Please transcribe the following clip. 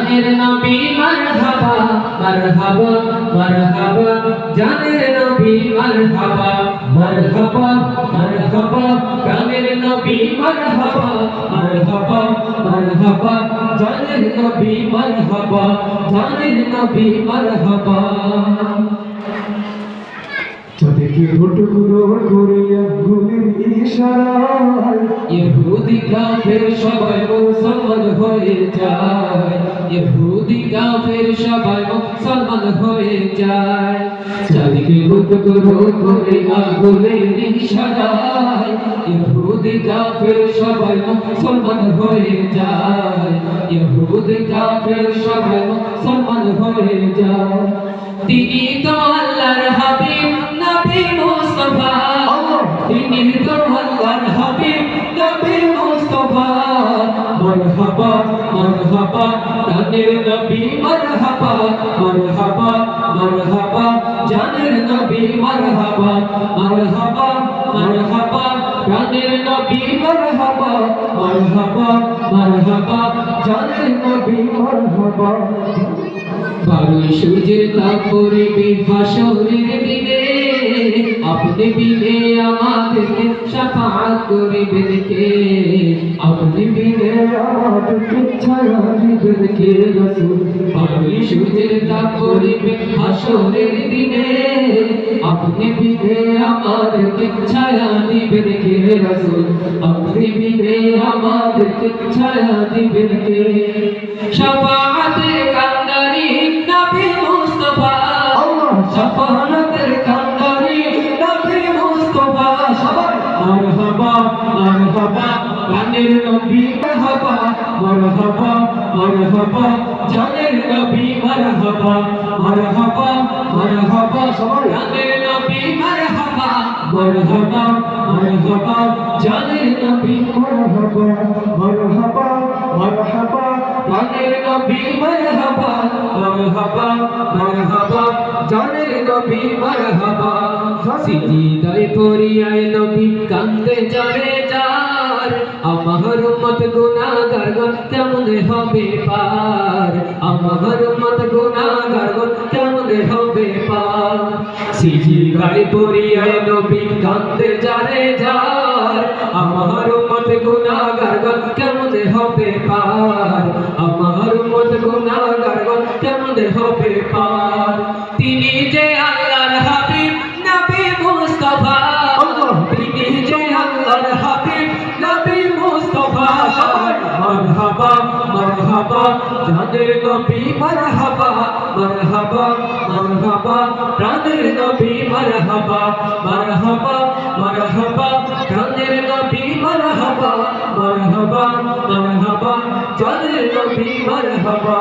জানের নবী মারহাবা মারহাবা মারহাবা জানের নবী মারহাবা মারহাবা মারহাবা জানের নবী মারহাবা মারহাবা মারহাবা জানের নবী মারহাবা জানের নবী মারহাবা তাদেরকে হুটগুলো করে আঙ্গুলের ইশারায় ইহুদি কাফের সবাই মুসলমান হয়ে যায় ইহুদি কাফের সবাই মুসলমান হয়ে যায় চারিদিকে হুটগুলো করে আঙ্গুলের ইশারায় ইহুদি কাফের সবাই মুসলমান হয়ে যায় ইহুদি কাফের সবাই মুসলমান হয়ে যায় তিনি তো আল্লাহর হাবিব নবী মুস্তাফা তিনি তো আল্লাহর হাবিব নবী মুস্তাফা মারহাবা মারহাবা জানের নবী মারহাবা মারহাবা মারহাবা জানের নবী মারহাবা মারহাবা মারহাবা জানের নবী মারহাবা মারহাবা মারহাবা জানের নবী মারহাবা বারোই সূর্যের তাপ পড়বে হাসরের দিনে আপনি বিনে আমাদেরকে শাফাআত করবেন কে আপনি বিনে আমাদেরকে ছায়া দিবেন কে রাসূল বারোই সূর্যের তাপ পড়বে হাসরের দিনে আপনি বিনে আমাদেরকে ছায়া দিবেন কে রাসূল আপনি বিনে আমাদেরকে ছায়া দিবেন কে শাফাআতের কান্ডারি নবী মুস্তাফা শাফাআতের কান্ডারি নবী মুস্তাফা মারহাবা মারহাবা জানের নবী মারহাবা মারহাবা মারহাবা জানের নবী মারহাবা মারহাবা মারহাবা জানের নবী মারহাবা মারহাবা মারহাবা জানের নবী মারহাবা মারহাবা মারহাবা জানের নবী মারহাবা মারহাবা মারহাবা জানের নবী মারহাবা সিজদায় পড়িয়ায় নবী কান্দে যারে যার আমার উম্মত গুনাহগার গো কেমন হবে পার আমার উম্মত গুনাহগার গো কেমন হবে পার সিজদায় পড়িয়ায় নবী কান্দে যারে যার আমার উম্মত গুনাহগার গো কেমন হবে পার আমার উম্মত গুনাহগার গো কেমন হবে পার তিনি যে আল্লাহর হাবিব নবী মুস্তাফা তিনি যে আল্লাহর হাবিব নবী মুস্তাফা মারহাবা মারহাবা জানের নবী মারহাবা মারহাবা মারহাবা জানের নবী মারহাবা মারহাবা মারহাবা জানের নবী মারহাবা মারহাবা মারহাবা জানের নবী মারহাবা